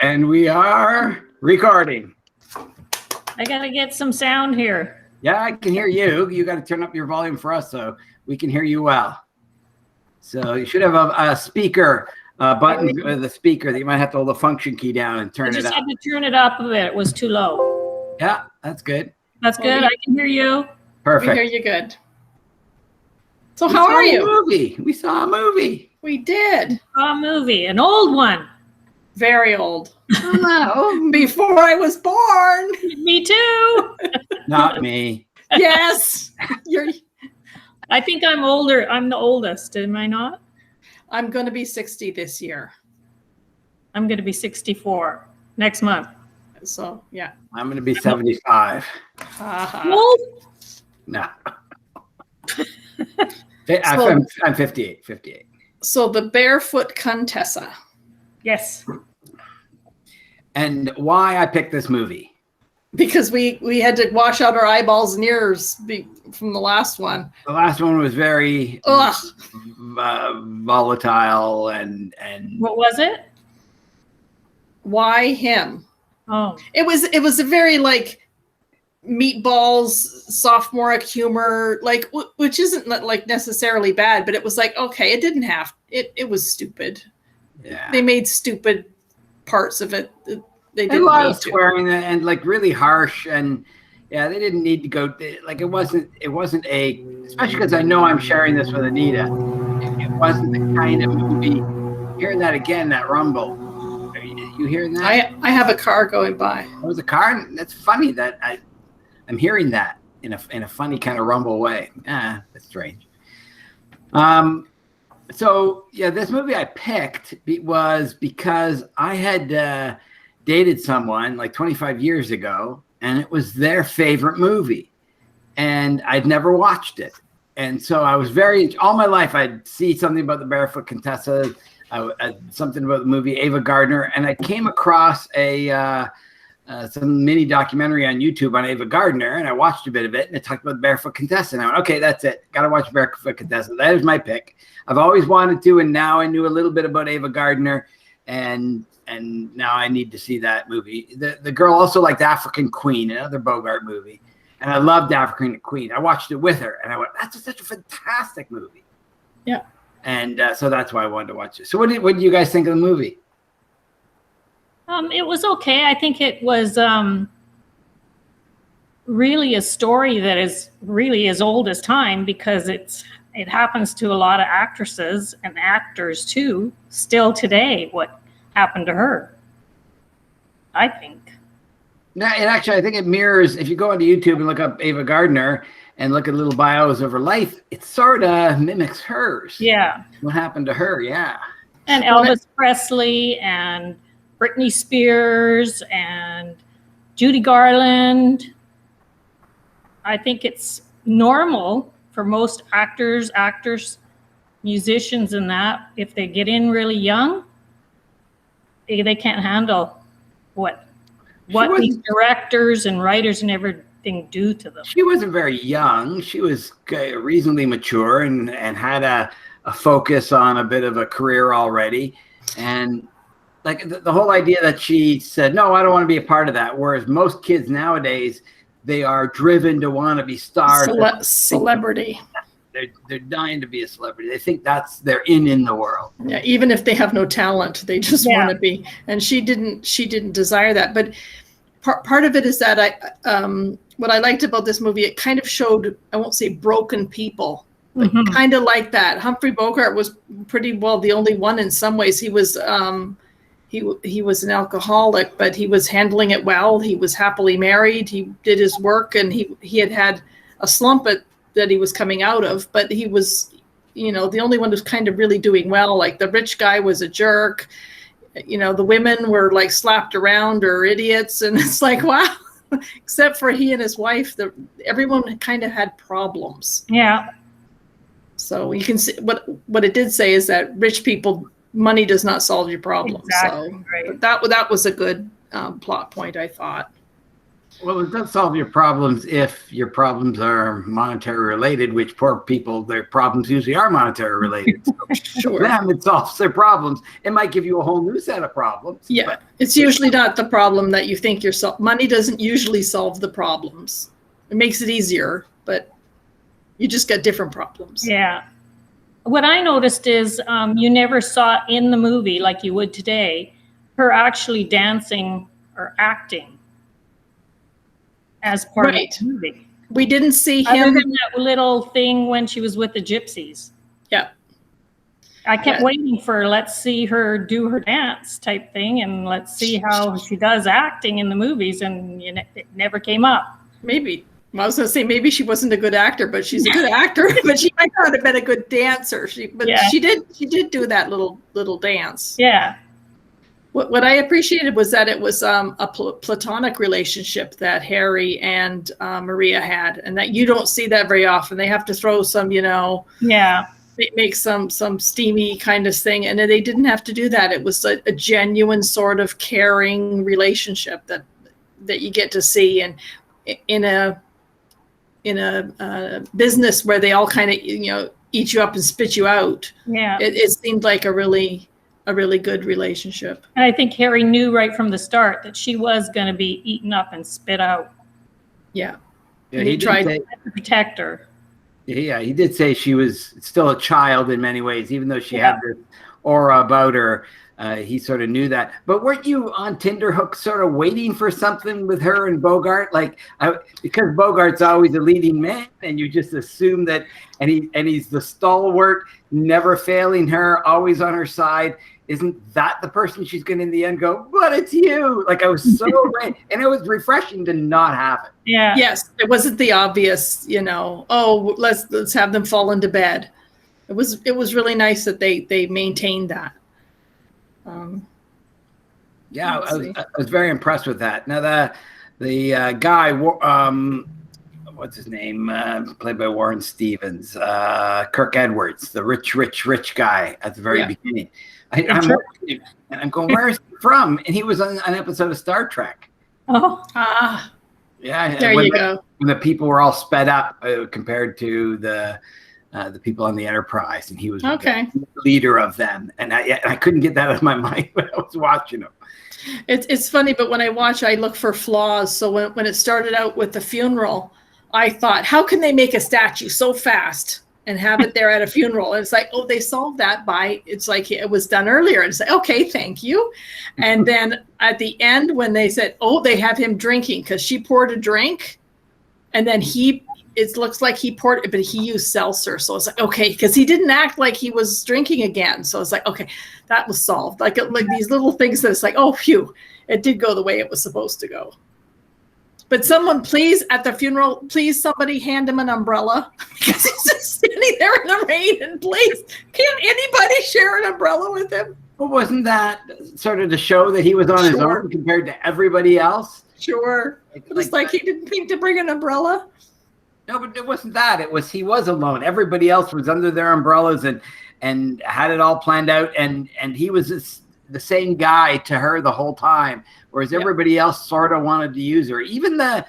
And we are recording. I gotta get some sound here. Yeah, I can hear you. You got to turn up your volume for us so we can hear you well. So you should have a speaker button with a speaker that you might have to hold the function key down and turn it up. I just had to turn it up a bit. It was too low. Yeah, that's good. That's good. I can hear you. Perfect. We hear you good. So how are you? We saw a movie. We did. A movie, an old one. Very old. Oh, Before I was born. Me too. not me. Yes. I think I'm older. I'm the oldest, am I not? I'm going to be 60 this year. I'm going to be 64 next month. So, yeah. I'm going to be 75. Old? No. I'm 58. So the Barefoot Contessa. Yes. And why I picked this movie? Because we had to wash out our eyeballs and ears from the last one. The last one was very volatile and. What was it? Why him? Oh. It was a very like meatballs, sophomoric humor, like which isn't like necessarily bad, but it was like, okay, it didn't have it was stupid. Yeah. They made stupid parts of it. They didn't a lot need of swearing and like really harsh, and yeah, they didn't need to go like it wasn't a, especially because I know I'm sharing this with Anita. It wasn't the kind of movie. Hearing that again, that rumble. Are you hearing that? I have a car going by. There was a car. That's funny that I'm hearing that in a funny kind of rumble way. That's strange. So yeah, this movie I picked was because I had dated someone like 25 years ago, and it was their favorite movie, and I'd never watched it. And so I was all my life I'd see something about the Barefoot Contessa, something about the movie Ava Gardner, and I came across some mini documentary on YouTube on Ava Gardner, and I watched a bit of it, and it talked about the Barefoot Contessa, and I went, okay, that's it. Got to watch Barefoot Contessa. That is my pick. I've always wanted to, and now I knew a little bit about Ava Gardner, and now I need to see that movie. The girl also liked African Queen, another Bogart movie, and I loved African Queen. I watched it with her, and I went, that's such a fantastic movie. Yeah. And so that's why I wanted to watch it. So what did you guys think of the movie? It was okay. I think it was really a story that is really as old as time, because it happens to a lot of actresses and actors too, still today, what happened to her, I think. No, and actually, I think it mirrors, if you go onto YouTube and look up Ava Gardner and look at little bios of her life, it sort of mimics hers. Yeah. What happened to her, yeah. And Elvis Presley and Britney Spears and Judy Garland. I think it's normal for most actors, musicians, and that if they get in really young, they can't handle what these directors and writers and everything do to them. She wasn't very young. She was reasonably mature and had a focus on a bit of a career already. And like the whole idea that she said, no, I don't want to be a part of that. Whereas most kids nowadays, they are driven to want to be stars. Celebrity. They're dying to be a celebrity. They think that's their in the world. Yeah, even if they have no talent, they just want to be. And she didn't desire that. But part of it is that what I liked about this movie, it kind of showed, I won't say broken people, but kind of like that. Humphrey Bogart was pretty well the only one in some ways. He was he was an alcoholic, but he was handling it well. He was happily married. He did his work, and he had a slump that he was coming out of, but he was, the only one who's kind of really doing well. Like the rich guy was a jerk. The women were like slapped around or idiots. And it's like, wow, except for he and his wife, everyone kind of had problems. Yeah. So you can see what it did say is that rich people, money does not solve your problems. Exactly. So right. That was a good plot point, I thought. Well, it does solve your problems if your problems are monetary related, which poor people, their problems usually are monetary related. So Sure. them, it solves their problems. It might give you a whole new set of problems. Yeah, but it's usually not the problem that you think money doesn't usually solve the problems. It makes it easier, but you just get different problems. Yeah. What I noticed is you never saw in the movie, like you would today, her actually dancing or acting as part Right. of the movie. We didn't see Other him. than that little thing when she was with the gypsies. Yeah. I kept Yeah. waiting for let's see her do her dance type thing, and let's see how she does acting in the movies, and it never came up. Maybe. I was going to say maybe she wasn't a good actor, but she's a good actor. But she might not have been a good dancer. She did do that little dance. Yeah. What I appreciated was that it was a platonic relationship that Harry and Maria had, and that you don't see that very often. They have to throw some, Yeah. make some steamy kind of thing, and they didn't have to do that. It was a genuine sort of caring relationship that you get to see, and in a business where they all kind of eat you up and spit you out. Yeah. It seemed like a really good relationship. And I think Harry knew right from the start that she was going to be eaten up and spit out. Yeah. Yeah, And he tried to protect her. Yeah, he did say she was still a child in many ways, even though she had this aura about her. He sort of knew that. But weren't you on Tinderhook sort of waiting for something with her and Bogart? Because Bogart's always a leading man, and you just assume that, and he's the stalwart, never failing her, always on her side. Isn't that the person she's going to in the end go, but it's you? Like, I was so right. And it was refreshing to not have it. Yeah. Yes, it wasn't the obvious, oh, let's have them fall into bed. It was really nice that they maintained that. Yeah, I was very impressed with that. Now the guy, what's his name? Played by Warren Stevens, Kirk Edwards, the rich guy at the very beginning. I'm watching him, and I'm going, where is he from? And he was on an episode of Star Trek. Oh. Yeah. There you go. When the people were all sped up compared to the people on the Enterprise, and he was the leader of them. And I couldn't get that out of my mind when I was watching him. It's funny, but when I watch, I look for flaws. So when it started out with the funeral, I thought, how can they make a statue so fast and have it there at a funeral? And it's like, oh, they solved that it's like it was done earlier. And it's like, okay, thank you. And then at the end, when they said, oh, they have him drinking because she poured a drink, and then it looks like he poured it, but he used seltzer. So it's like, okay, because he didn't act like he was drinking again. So it's like, okay, that was solved. Like these little things that it's like, oh, phew, it did go the way it was supposed to go. But someone, please, at the funeral, please, somebody hand him an umbrella because he's just standing there in the rain. And please, can't anybody share an umbrella with him? Well, wasn't that sort of to show that he was on his own compared to everybody else? Sure. It's like he didn't think to bring an umbrella. No, but it wasn't that. It was he was alone. Everybody else was under their umbrellas and had it all planned out. And he was the same guy to her the whole time, whereas everybody else sort of wanted to use her. Even the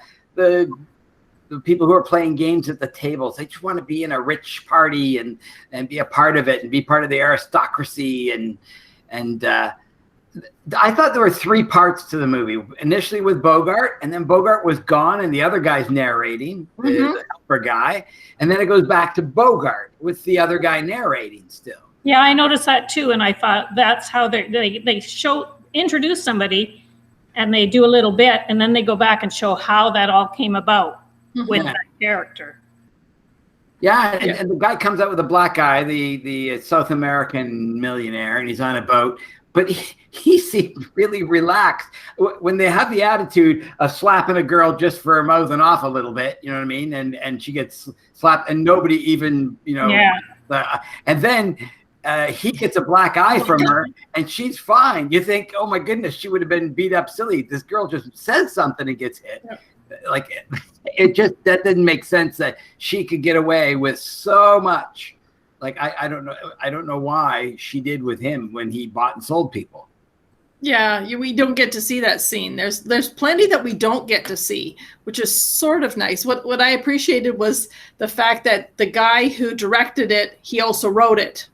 people who are playing games at the tables, they just want to be in a rich party and be a part of it and be part of the aristocracy. And I thought there were three parts to the movie. Initially with Bogart, and then Bogart was gone and the other guy's narrating, the helper guy. And then it goes back to Bogart with the other guy narrating still. Yeah, I noticed that too. And I thought that's how they introduce somebody and they do a little bit and then they go back and show how that all came about with that character. Yeah, and the guy comes out with a black guy, the South American millionaire, and he's on a boat. But he seemed really relaxed when they have the attitude of slapping a girl just for mouthing off a little bit, you know what I mean? And she gets slapped and nobody even, and then he gets a black eye from her and she's fine. You think, oh my goodness, she would have been beat up silly. This girl just says something and gets hit. Yeah. Like that didn't make sense that she could get away with so much. Like I don't know why she did with him when he bought and sold people. Yeah, we don't get to see that scene. There's plenty that we don't get to see, which is sort of nice. What I appreciated was the fact that the guy who directed it, he also wrote it.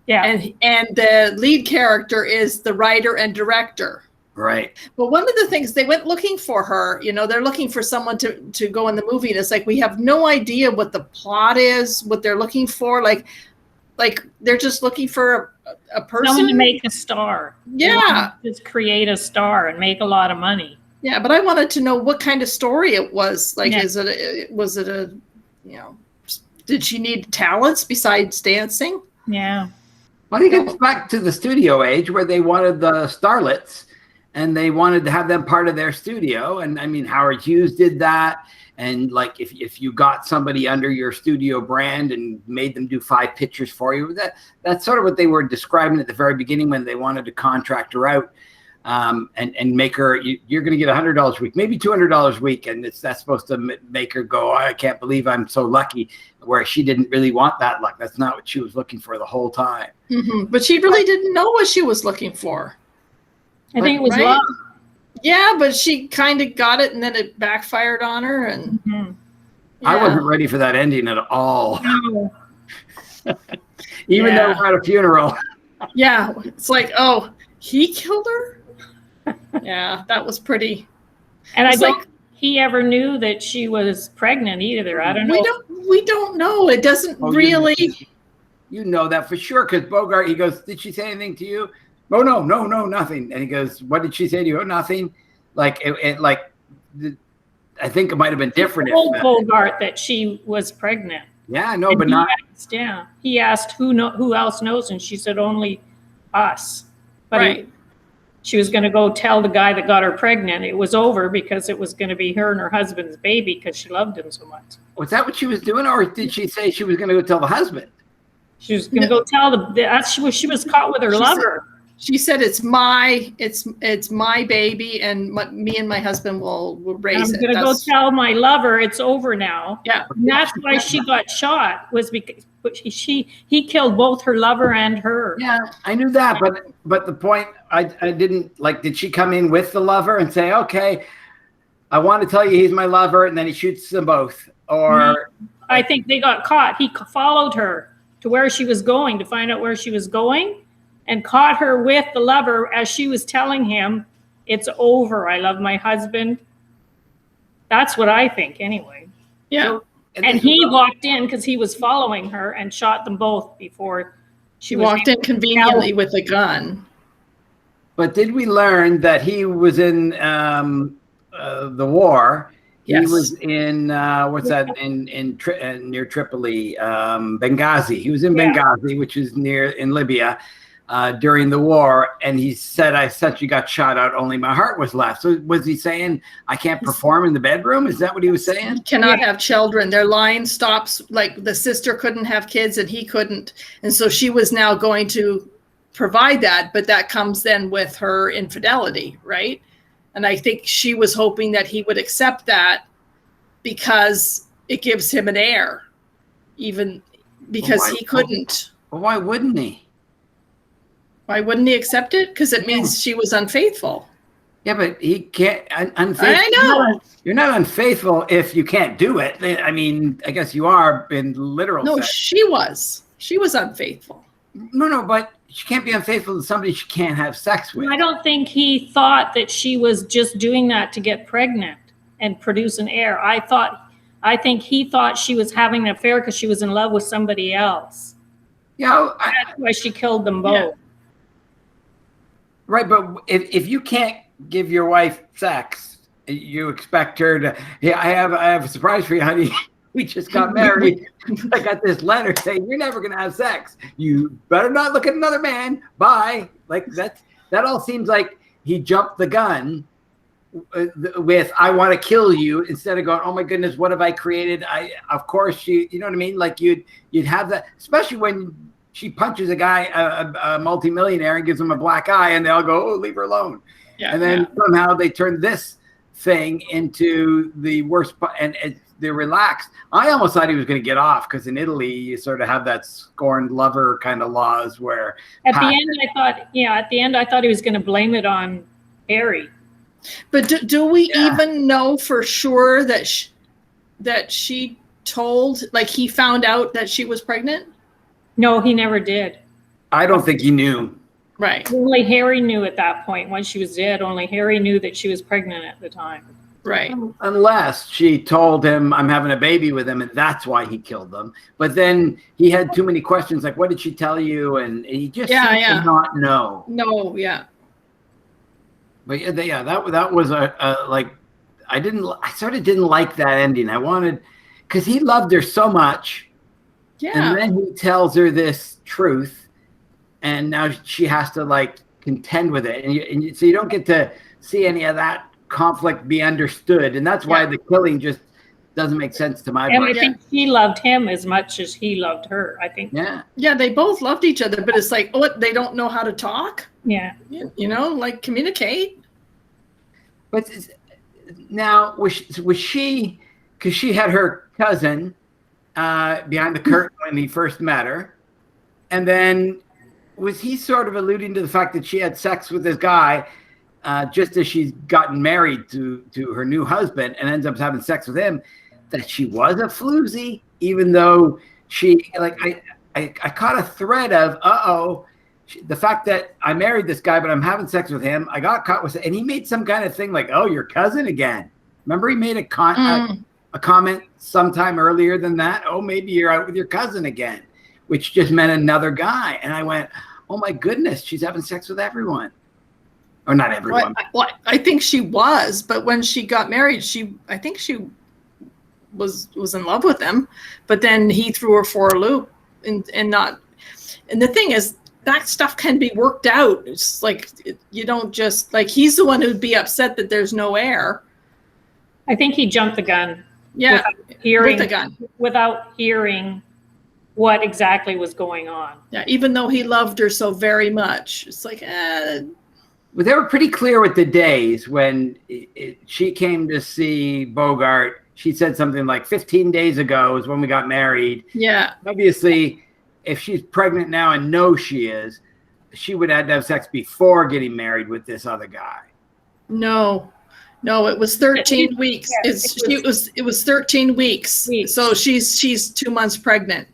Yeah. And the lead character is the writer and director. Right. But one of the things, they went looking for her, they're looking for someone to go in the movie. And it's like, we have no idea what the plot is, what they're looking for. Like they're just looking for a person. Someone to make a star. Yeah. Just create a star and make a lot of money. Yeah, but I wanted to know what kind of story it was. Like, Yeah. Was it a, did she need talents besides dancing? Yeah. Well, he gets back to the studio age where they wanted the starlets and they wanted to have them part of their studio. And I mean, Howard Hughes did that. And like, if you got somebody under your studio brand and made them do 5 pictures for you, that's sort of what they were describing at the very beginning when they wanted to contract her out and make her, you're going to get $100 a week, maybe $200 a week. And that's supposed to make her go, I can't believe I'm so lucky, where she didn't really want that luck. That's not what she was looking for the whole time. Mm-hmm. But she really didn't know what she was looking for. I think it was right? love. Yeah, but she kind of got it and then it backfired on her. And Mm-hmm. I wasn't ready for that ending at all. No. Even though we're at a funeral. Yeah, it's like, oh, he killed her? Yeah, that was pretty. And I It's don't like- think he ever knew that she was pregnant either. I don't know. We don't know. It doesn't really. You know that for sure, because Bogart, he goes, did she say anything to you? Oh, no, nothing. And he goes, what did she say to you? Oh, nothing. Like, I think it might have been different. He told Bogart that she was pregnant. Yeah, no, And but not. He asked who else knows, and she said only us. But Right. she was going to go tell the guy that got her pregnant. It was over because it was going to be her and her husband's baby because she loved him so much. Was that what she was doing, or did she say she was going to go tell the husband? She was going to go tell she was caught with her lover. She said it's my baby, and me and my husband will raise it. I'm going to go tell my lover it's over now. Yeah. And that's why she got shot, was because he killed both her lover and her. Yeah, I knew that, but the point, I didn't, like, did she come in with the lover and say, okay, I want to tell you he's my lover, and then he shoots them both? Or I think they got caught. He followed her to where she was going to find out where she was going, and caught her with the lover as she was telling him, it's over, I love my husband. That's what I think anyway. Yeah. And he walked in because he was following her and shot them both before she Walked in conveniently with a gun. But did we learn that he was in the war? Yes. He was in what's that near Tripoli, Benghazi. He was in Benghazi, which is in Libya, during the war. And he said, "I essentially got shot out. Only my heart was left." So was he saying, "I can't perform in the bedroom"? Is that what he was saying? Cannot have children. Their line stops. Like, the sister couldn't have kids and he couldn't, and so she was now going to provide that. But that comes then with her infidelity, right? And I think she was hoping that he would accept that because it gives him an heir, even because he couldn't. Well, why wouldn't he? Why wouldn't he accept it? Because it means she was unfaithful. Yeah, but he can't. Unfaithful. I know. You're not unfaithful if you can't do it. I mean, I guess you are in literal No, sense. she was. She was unfaithful. No, but she can't be unfaithful to somebody she can't have sex with. I don't think he thought that she was just doing that to get pregnant and produce an heir. I think he thought she was having an affair because she was in love with somebody else. Yeah, That's why she killed them both. Yeah. right. But if you can't give your wife sex, you expect her to. Yeah, I have a surprise for you, honey. We just got married. I got this letter saying you're never gonna have sex. You better not look at another man. Bye. Like that all seems like he jumped the gun with "I want to kill you" instead of going, "Oh my goodness, what have I created?" Of course, you know what I mean. Like you'd have that, especially when she punches a guy, a multimillionaire, and gives him a black eye, and they all go, "Oh, leave her alone." Yeah, and then somehow they turn this thing into the worst, and they're relaxed. I almost thought he was going to get off because in Italy you sort of have that scorned lover kind of laws where at the end I thought he was going to blame it on Harry. But do we even know for sure that she told, like he found out that she was pregnant? No, he never did. I don't think he knew. Right. Only Harry knew at that point. Once she was dead, only Harry knew that she was pregnant at the time. Right. Unless she told him, I'm having a baby with him, and that's why he killed them. But then he had too many questions, like, what did she tell you? And he just did not know. No, yeah. But that was like, I sort of didn't like that ending. I wanted, because he loved her so much. Yeah. And then he tells her this truth. And now she has to like contend with it. And so you don't get to see any of that conflict be understood. And that's why the killing just doesn't make sense to my brain. And I think she loved him as much as he loved her, I think. Yeah. Yeah, they both loved each other, but it's like, they don't know how to talk? Yeah. You know, like communicate. But now, was she, because she had her cousin behind the curtain when he first met her. And then was he sort of alluding to the fact that she had sex with this guy just as she's gotten married to her new husband and ends up having sex with him, that she was a floozy, even though she, like, I caught a thread of, the fact that I married this guy, but I'm having sex with him. I got caught with it. And he made some kind of thing like, oh, your cousin again. Remember he made a comment sometime earlier than that. Oh, maybe you're out with your cousin again, which just meant another guy. And I went, oh my goodness, she's having sex with everyone. Or not everyone. Well, I think she was, but when she got married, I think she was in love with him, but then he threw her for a loop and the thing is, that stuff can be worked out. It's like, you don't just, like, he's the one who'd be upset that there's no heir. I think he jumped the gun. Yeah, without hearing what exactly was going on. Yeah, even though he loved her so very much. It's like, Well, they were pretty clear with the days when she came to see Bogart. She said something like 15 days ago is when we got married. Yeah. Obviously, if she's pregnant now and knows she is, she would have to have sex before getting married with this other guy. No, it was 13 weeks. It was 13 weeks. So she's 2 months pregnant.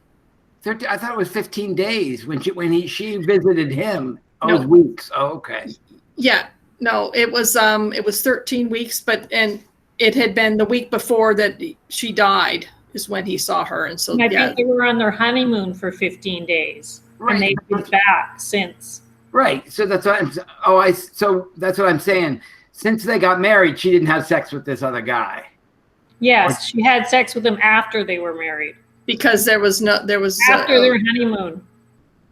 I thought it was 15 days when she visited him. Oh, it was weeks. Oh, okay. Yeah. No, it was 13 weeks, and it had been the week before that she died is when he saw her. And so I think they were on their honeymoon for 15 days. Right. And they've been back since. Right. So that's what that's what I'm saying. Since they got married, she didn't have sex with this other guy. Yes, she had sex with him after they were married. Because there was after their honeymoon.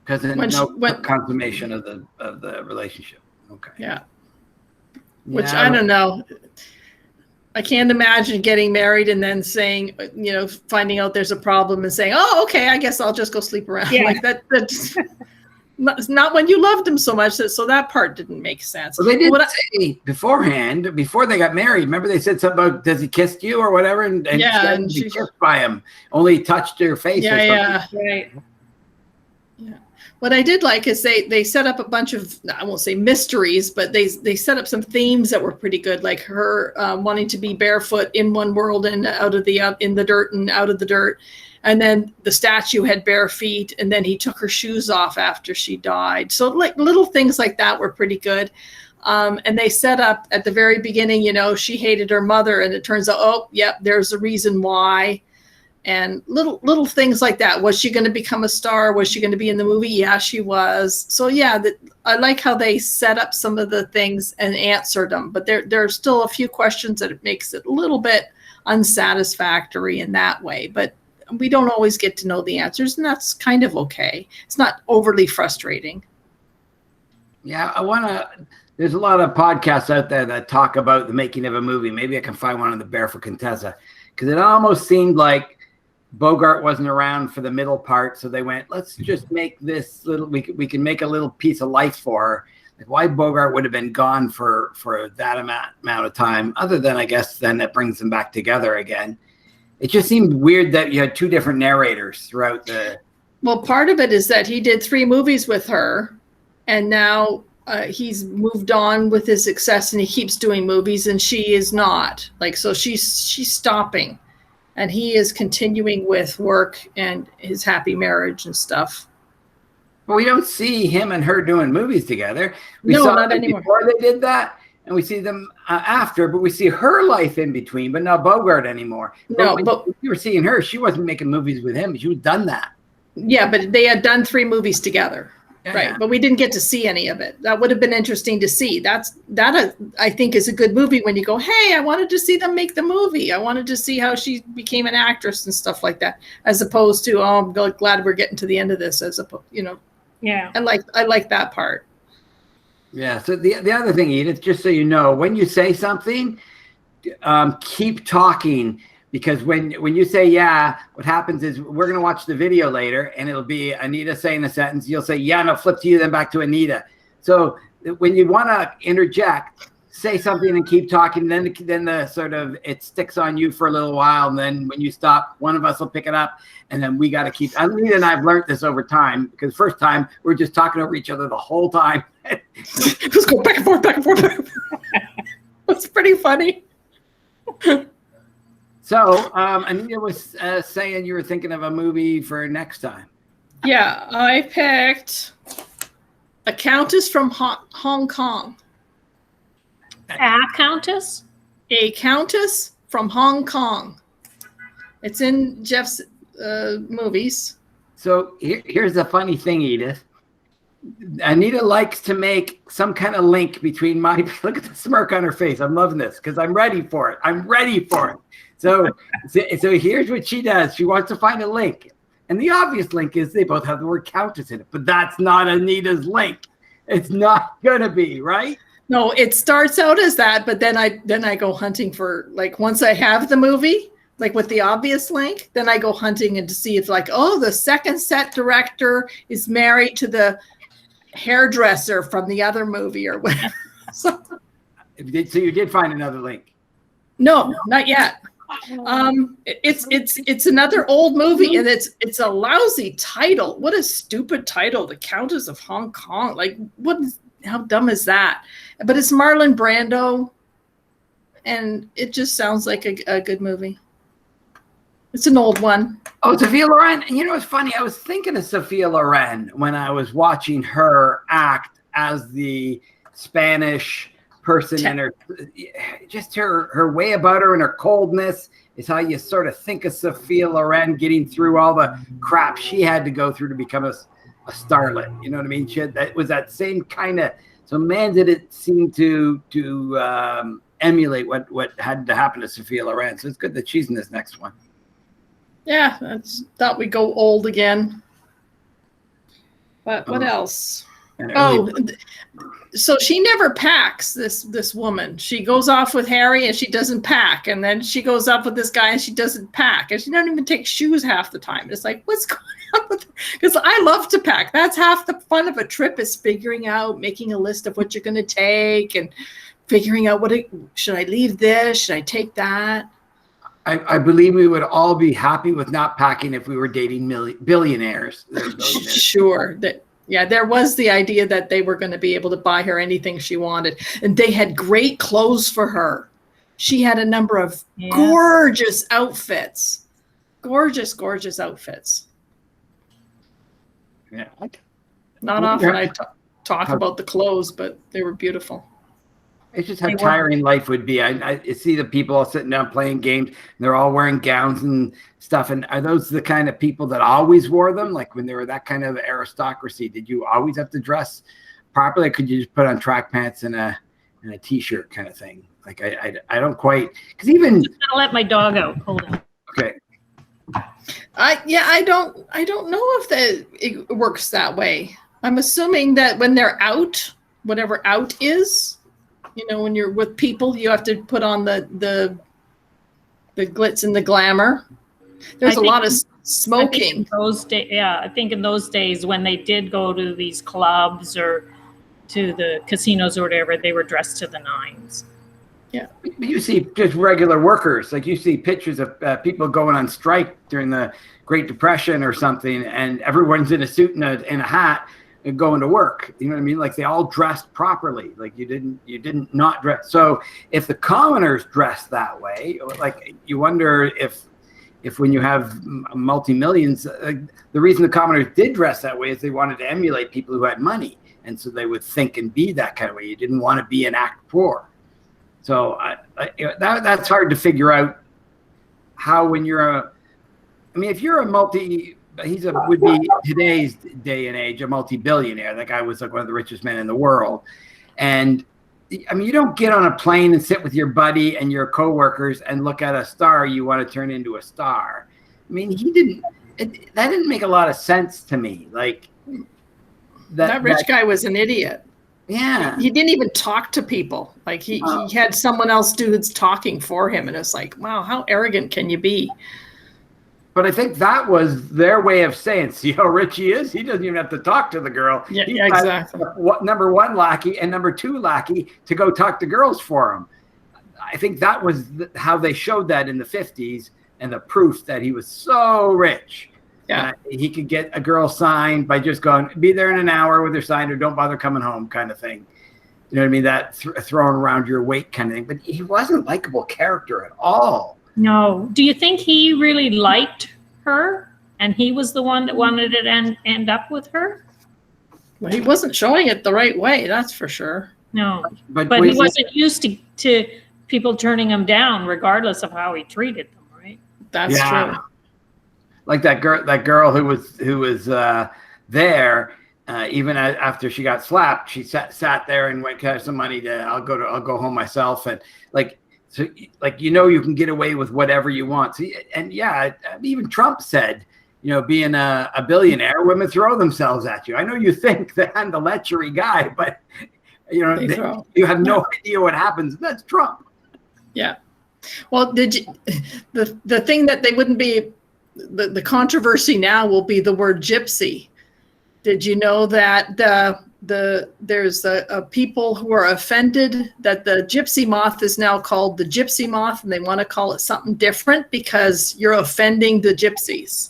Because no consummation of the relationship. Okay. Yeah. Which I don't know. I can't imagine getting married and then saying, finding out there's a problem and saying, oh, okay, I guess I'll just go sleep around. Yeah. Like that's not when you loved him so much. So that part didn't make sense. Well, they did say beforehand, before they got married, remember they said something about, does he kiss you or whatever? And she was kissed by him. Only touched her face or something. Yeah. Right. Yeah. What I did like is they set up a bunch of, I won't say mysteries, but they set up some themes that were pretty good, like her wanting to be barefoot in one world and in the dirt and out of the dirt. And then the statue had bare feet, and then he took her shoes off after she died. So like little things like that were pretty good. And they set up at the very beginning, she hated her mother, and it turns out, oh, yep, there's a reason why. And little things like that. Was she going to become a star? Was she going to be in the movie? Yeah, she was. So yeah, I like how they set up some of the things and answered them. But there are still a few questions that it makes it a little bit unsatisfactory in that way. But we don't always get to know the answers, and that's kind of okay. It's not overly frustrating. Yeah, there's a lot of podcasts out there that talk about the making of a movie. Maybe I can find one on the Barefoot Contessa, because it almost seemed like Bogart wasn't around for the middle part, so they went, let's just make this little, we can make a little piece of life for her. Like, why Bogart would have been gone for that amount of time, other than, I guess, then it brings them back together again. It just seemed weird that you had two different narrators throughout the. Well, part of it is that he did 3 movies with her, and now he's moved on with his success, and he keeps doing movies, and she is not. Like, so she's stopping, and he is continuing with work and his happy marriage and stuff. Well, we don't see him and her doing movies together. We No, saw not them anymore. before they did that, and we see them after, but we see her life in between, but not Bogart anymore. No, but you were seeing her. She wasn't making movies with him. She was done that. Yeah, but they had done 3 movies together. Yeah. Right, but we didn't get to see any of it. That would have been interesting to see. That I think is a good movie when you go, hey, I wanted to see them make the movie. I wanted to see how she became an actress and stuff like that, as opposed to, oh, I'm glad we're getting to the end of this. As opposed, you know, Yeah. I like that part. Yeah. So the other thing, Edith, just so you know, when you say something, keep talking. Because when you say, yeah, what happens is we're going to watch the video later and it'll be Anita saying a sentence. You'll say, yeah, and I'll flip to you, then back to Anita. So when you want to interject, say something and keep talking. Then the sort of, it sticks on you for a little while. And then when you stop, one of us will pick it up. And then we got to keep, Anita and I have learned this over time, because first time we're just talking over each other the whole time. Just go back and forth, back and forth, back and forth. It's pretty funny. So, Anita was saying you were thinking of a movie for next time. Yeah, I picked A Countess from Hong Kong. A Countess? A Countess from Hong Kong. It's in Jeff's movies. So here's the funny thing, Edith. Anita likes to make some kind of link between my, look at the smirk on her face. I'm loving this because I'm ready for it. I'm ready for it. So here's what she does. She wants to find a link. And the obvious link is they both have the word countess in it, but that's not Anita's link. It's not going to be, right? No, it starts out as that, but then I go hunting for, like, once I have the movie, like with the obvious link, then I go hunting and to see if, like, oh, the second set director is married to the hairdresser from the other movie or whatever. So you did find another link. No, not yet. It's another old movie, and it's a lousy title. What a stupid title, The Countess of Hong Kong. Like, how dumb is that? But it's Marlon Brando, and it just sounds like a good movie. It's an old one. Oh, Sophia Loren. And you know what's funny? I was thinking of Sophia Loren when I was watching her act as the Spanish person, and her way about her and her coldness is how you sort of think of Sophia Loren getting through all the crap she had to go through to become a starlet. You know what I mean? That was that same kind of. So man, did it seem to emulate what had to happen to Sophia Loren. So it's good that she's in this next one. Yeah, I thought we'd go old again. But what else? So she never packs, this woman. She goes off with Harry and she doesn't pack. And then she goes up with this guy and she doesn't pack. And she doesn't even take shoes half the time. It's like, what's going on with her? Because I love to pack. That's half the fun of a trip, is figuring out, making a list of what you're going to take and figuring out should I leave this? Should I take that? I believe we would all be happy with not packing if we were dating billionaires. Sure. Yeah, there was the idea that they were going to be able to buy her anything she wanted. And they had great clothes for her. She had a number of gorgeous outfits. Gorgeous, gorgeous outfits. Yeah. Not often I talk about the clothes, but they were beautiful. It's just how tiring life would be. I see the people all sitting down playing games, and they're all wearing gowns and stuff. And are those the kind of people that always wore them? Like when they were that kind of aristocracy, did you always have to dress properly? Or could you just put on track pants and a t-shirt kind of thing? Like I don't quite, because even I'm just gonna let my dog out. Hold on. Okay. I don't know if it works that way. I'm assuming that when they're out, whatever out is. You know, when you're with people, you have to put on the glitz and the glamour. There's a lot of smoking. I think in those days when they did go to these clubs or to the casinos or whatever, they were dressed to the nines. Yeah. You see just regular workers, like you see pictures of people going on strike during the Great Depression or something, and everyone's in a suit and a hat and going to work. You know what I mean? Like they all dressed properly. Like you didn't not dress. So if the commoners dressed that way, like you wonder if when you have multi-millions, the reason the commoners did dress that way is they wanted to emulate people who had money. And so they would think and be that kind of way. You didn't want to be and act poor. So that's hard to figure out how when you're if you're would be today's day and age, a multi-billionaire. That guy was like one of the richest men in the world. And you don't get on a plane and sit with your buddy and your coworkers and look at a star you want to turn into a star. That didn't make a lot of sense to me. Like that rich guy was an idiot. Yeah. He didn't even talk to people. Like he had someone else do his talking for him. And it's like, wow, how arrogant can you be? But I think that was their way of saying, see how rich he is? He doesn't even have to talk to the girl. Yeah, exactly. Number one lackey and number two lackey to go talk to girls for him. I think that was how they showed that in the 50s and the proof that he was so rich. Yeah, he could get a girl signed by just going, be there in an hour with her signed or don't bother coming home kind of thing. You know what I mean? That throwing around your weight kind of thing. But he wasn't a likable character at all. No. Do you think he really liked her and he was the one that wanted to end up with her? Well, he wasn't showing it the right way, that's for sure. No. But he wasn't used to people turning him down regardless of how he treated them, right? That's true. Like that girl who was there, even after she got slapped, she sat there and went, "Can I have some money? I'll go home myself." And you can get away with whatever you want. So, and even Trump said, being a billionaire, women throw themselves at you. I know you think that I'm the lechery guy, but you have no idea what happens. That's Trump. Yeah. Well, the thing that they wouldn't be. The controversy now will be the word gypsy. Did you know that there's people who are offended that the gypsy moth is now called the gypsy moth, and they want to call it something different because you're offending the gypsies,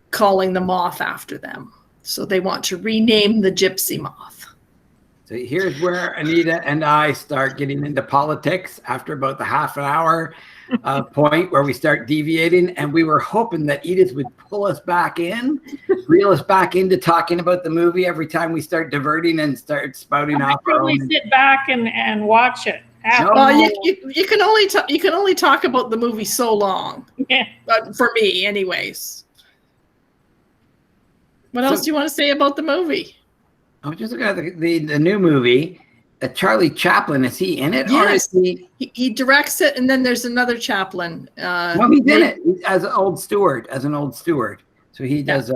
calling the moth after them. So they want to rename the gypsy moth. So here's where Anita and I start getting into politics after about the half an hour point where we start deviating, and we were hoping that Edith would pull us back in, reel us back into talking about the movie every time we start diverting and start spouting off our own. Sit back and watch it. Well, you can only talk about the movie so long. Yeah. For me, anyways. What else do you want to say about the movie? I was just looking at the new movie. Charlie Chaplin, is he in it? Yes, or is he directs it, and then there's another Chaplin. No, he's in it as an old steward. So he does.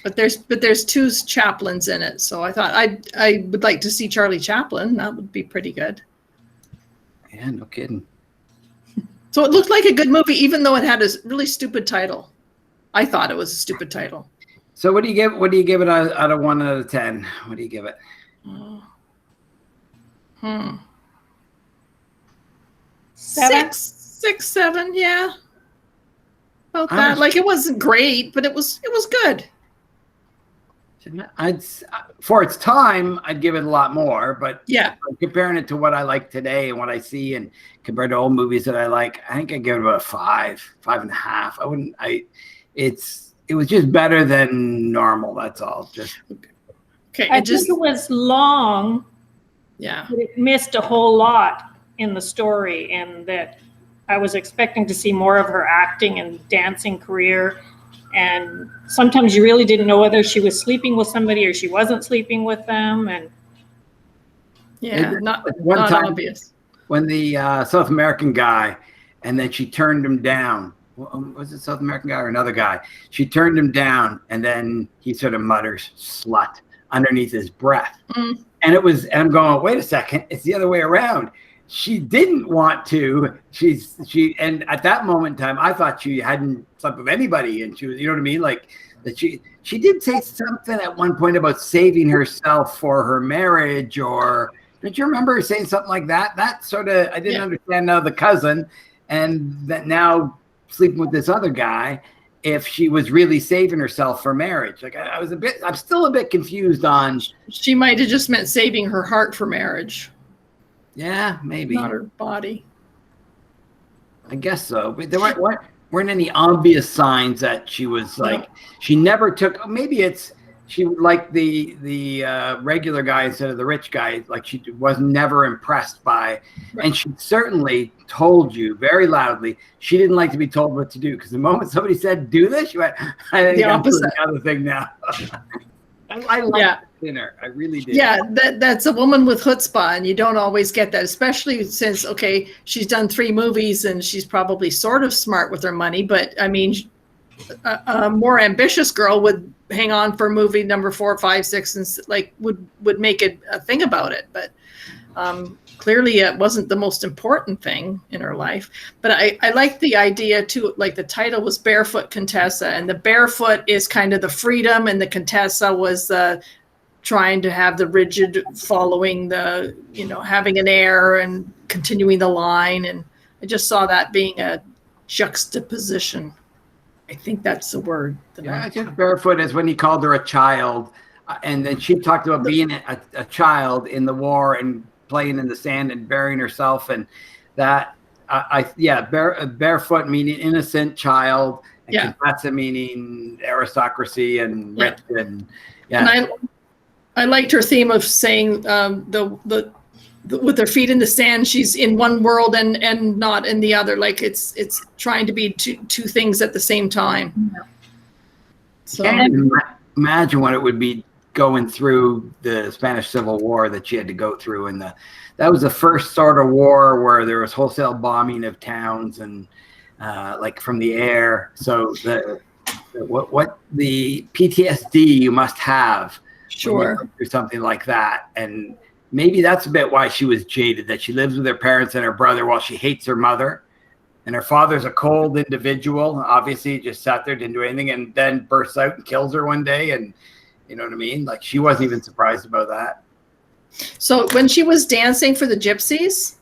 But there's two Chaplins in it. So I thought I would like to see Charlie Chaplin. That would be pretty good. Yeah, no kidding. So it looked like a good movie, even though it had a really stupid title. I thought it was a stupid title. So what do you give it out of 1 out of 10? What do you give it? 7? 6, 7, yeah. About that. Like it wasn't great, but it was good. For its time, I'd give it a lot more, but yeah, comparing it to what I like today and what I see, and compared to old movies that I like, I think I'd give it about a 5.5. It was just better than normal. That's all. Okay. I think it was long. Yeah. But it missed a whole lot in the story, and that I was expecting to see more of her acting and dancing career. And sometimes you really didn't know whether she was sleeping with somebody or she wasn't sleeping with them. And not obvious. When the South American guy, and then she turned him down. Was it South American guy or another guy? She turned him down, and then he sort of mutters "slut" underneath his breath. And I'm going, wait a second, it's the other way around. She didn't want to. And at that moment in time, I thought she hadn't slept with anybody, and she was, you know what I mean, like that. She did say something at one point about saving herself for her marriage, or Don't you remember her saying something like that? That sort of, I didn't understand now the cousin, and that now sleeping with this other guy, if she was really saving herself for marriage. Like I'm still a bit confused on. She might have just meant saving her heart for marriage. Yeah, maybe. Not her body. I guess so. But there weren't any obvious signs that she was like, she never took, maybe it's, she like the regular guy instead of the rich guy, like she was never impressed by, and she certainly told you very loudly she didn't like to be told what to do, because the moment somebody said do this, she went, I think the I'm doing opposite. the other thing now. I liked dinner. I really did. Yeah, that's a woman with chutzpah, and you don't always get that, especially since, okay, she's done 3 movies and she's probably sort of smart with her money, but I mean, a more ambitious girl would hang on for movie number 4, 5, 6, and like would make it a thing about it. But clearly it wasn't the most important thing in her life. But I like the idea too, like the title was Barefoot Contessa, and the barefoot is kind of the freedom, and the Contessa was trying to have the rigid, following the, having an air and continuing the line. And I just saw that being a juxtaposition. I think that's the word. I took barefoot as when he called her a child, and then she talked about being a child in the war and playing in the sand and burying herself, and that barefoot meaning innocent child, and Contessa meaning aristocracy and rich, and And I liked her theme of saying the with her feet in the sand, she's in one world and not in the other. Like it's trying to be two things at the same time. Yeah. So can't imagine what it would be going through the Spanish Civil War that she had to go through, and that was the first sort of war where there was wholesale bombing of towns and like from the air. So what the PTSD you must have, sure, or something like that. And maybe that's a bit why she was jaded, that she lives with her parents and her brother while she hates her mother. And her father's a cold individual, obviously just sat there, didn't do anything, and then bursts out and kills her one day. And you know what I mean? Like she wasn't even surprised about that. So when she was dancing for the gypsies,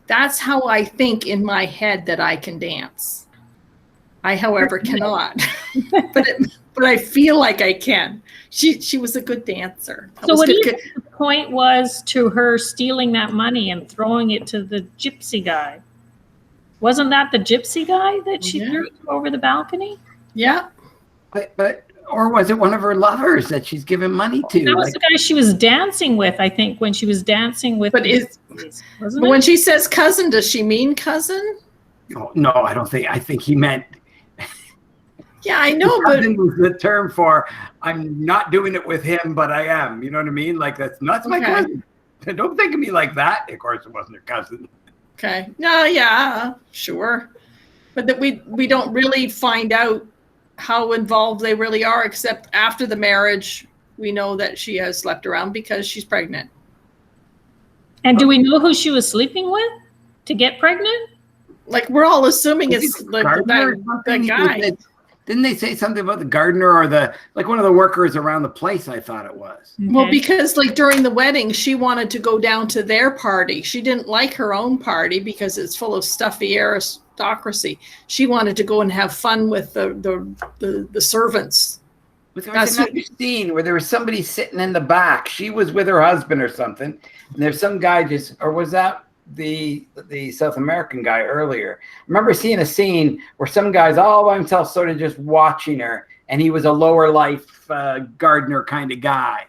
that's how I think in my head that I can dance. I, however, cannot. but I feel like I can. She was a good dancer. So what do you think the point was to her stealing that money and throwing it to the gypsy guy? Wasn't that the gypsy guy that she threw over the balcony? Yeah. But or was it one of her lovers that she's given money to? That was the guy she was dancing with, I think, when she was dancing with. But when she says cousin, does she mean cousin? No, I don't think. I think he meant. Yeah, I know, but cousin was the term for I'm not doing it with him, but I am. You know what I mean? Like that's my cousin. Don't think of me like that. Of course, it wasn't her cousin. Okay. No, yeah, sure. But that we don't really find out how involved they really are, except after the marriage, we know that she has slept around because she's pregnant. And do we know who she was sleeping with to get pregnant? Like we're all assuming it's like that guy. Didn't they say something about the gardener or one of the workers around the place? I thought it was. Okay. Well, because like during the wedding, she wanted to go down to their party. She didn't like her own party because it's full of stuffy aristocracy. She wanted to go and have fun with the servants. But there was another scene where there was somebody sitting in the back. She was with her husband or something, and there's some guy or was that the South American guy earlier? I remember seeing a scene where some guy's all by himself sort of just watching her, and he was a lower life Gardner kind of guy.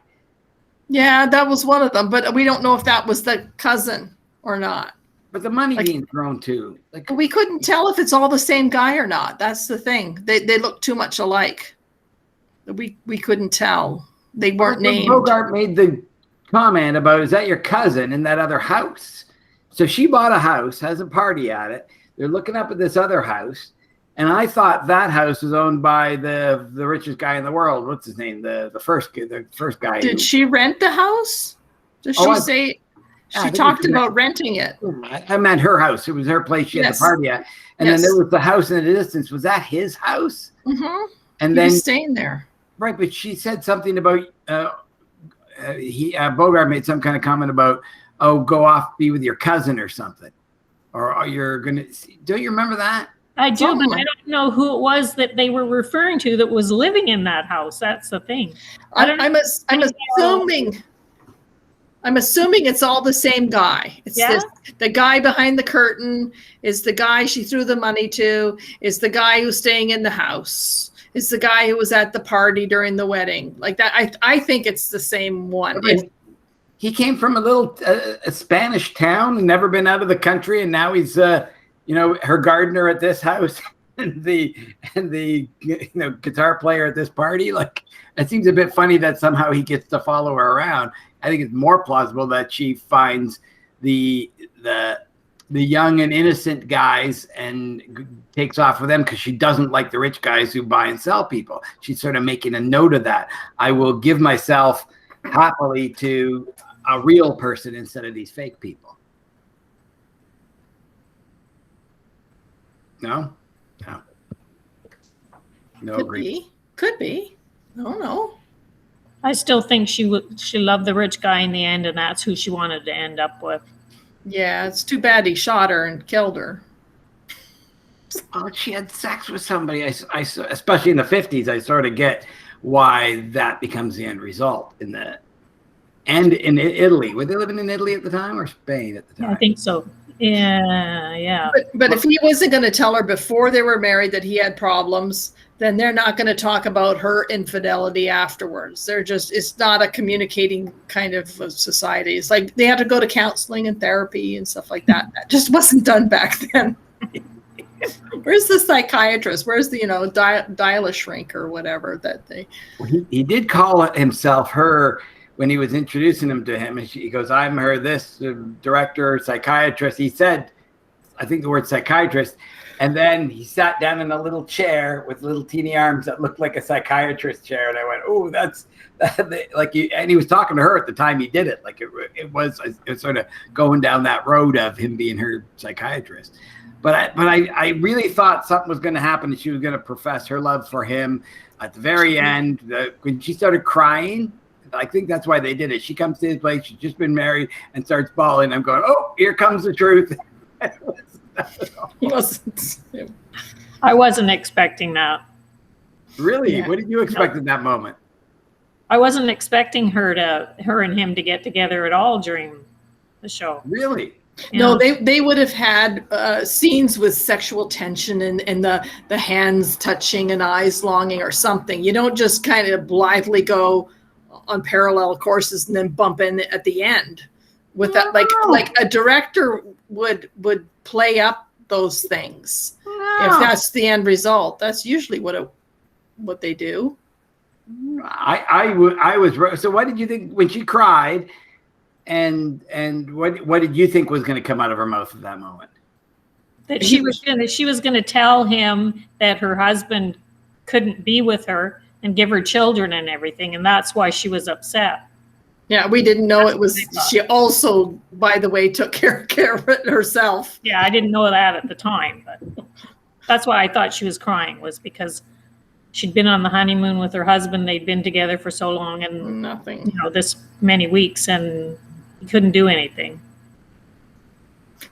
Yeah, that was one of them, but we don't know if that was the cousin or not. But the money being thrown too. Like we couldn't tell if it's all the same guy or not. That's the thing. They look too much alike. We couldn't tell. They weren't named. Bogart made the comment about, is that your cousin in that other house? So she bought a house, has a party at it. They're looking up at this other house. And I thought that house was owned by the richest guy in the world. What's his name? The first guy. Did she rent the house? Does she say? She talked about renting it. I meant her house. It was her place she had the party at. And then there was the house in the distance. Was that his house? Mm-hmm. And then he was staying there. Right, but she said something about Bogart made some kind of comment about oh, go off, be with your cousin or something. Or you're going to, don't you remember that? I do, but I don't know who it was that they were referring to that was living in that house. That's the thing. I'm assuming it's all the same guy. It's the guy behind the curtain is the guy she threw the money to, is the guy who's staying in the house, is the guy who was at the party during the wedding. Like that, I think it's the same one. He came from a little a Spanish town and never been out of the country, and now he's her gardener at this house and the guitar player at this party. Like, it seems a bit funny that somehow he gets to follow her around. I think it's more plausible that she finds the young and innocent guys and takes off with them because she doesn't like the rich guys who buy and sell people. She's sort of making a note of that. I will give myself happily to a real person instead of these fake people. No. Could be. I don't know. I still think she loved the rich guy in the end, and that's who she wanted to end up with. Yeah, it's too bad he shot her and killed her. Oh, she had sex with somebody. I especially in the 50s, I sort of get why that becomes the end result in Italy. Were they living in Italy at the time or Spain at the time? I think so. Yeah. But if he wasn't going to tell her before they were married that he had problems, then they're not going to talk about her infidelity afterwards. It's not a communicating kind of society. It's like they had to go to counseling and therapy and stuff like that. That just wasn't done back then. Where's the psychiatrist? Where's the, dial a shrink or whatever that they... He did call himself her when he was introducing him to him. And he goes, I'm her, this director, psychiatrist. He said, I think the word psychiatrist. And then he sat down in a little chair with little teeny arms that looked like a psychiatrist chair. And I went, oh, that's like you. And he was talking to her at the time he did it. Like it was sort of going down that road of him being her psychiatrist. But I really thought something was going to happen and she was going to profess her love for him at the very end. When she started crying, I think that's why they did it. She comes to his place. She's just been married and starts bawling. I'm going, oh, here comes the truth. I wasn't expecting that. Really? Yeah. What did you expect in that moment? I wasn't expecting her and him to get together at all during the show. Really? No, they would have had scenes with sexual tension and the hands touching and eyes longing or something. You don't just kind of blithely go on parallel courses and then bump in at the end with that. Like a director would play up those things. If that's the end result, that's usually what they do. I was. So what did you think when she cried? And what did you think was going to come out of her mouth at that moment? That she was going to tell him that her husband couldn't be with her and give her children and everything, and that's why she was upset. Yeah, we didn't know it was. She also, by the way, took care of it herself. Yeah, I didn't know that at the time, but that's why I thought she was crying, was because she'd been on the honeymoon with her husband. They'd been together for so long and nothing, this many weeks, and he couldn't do anything.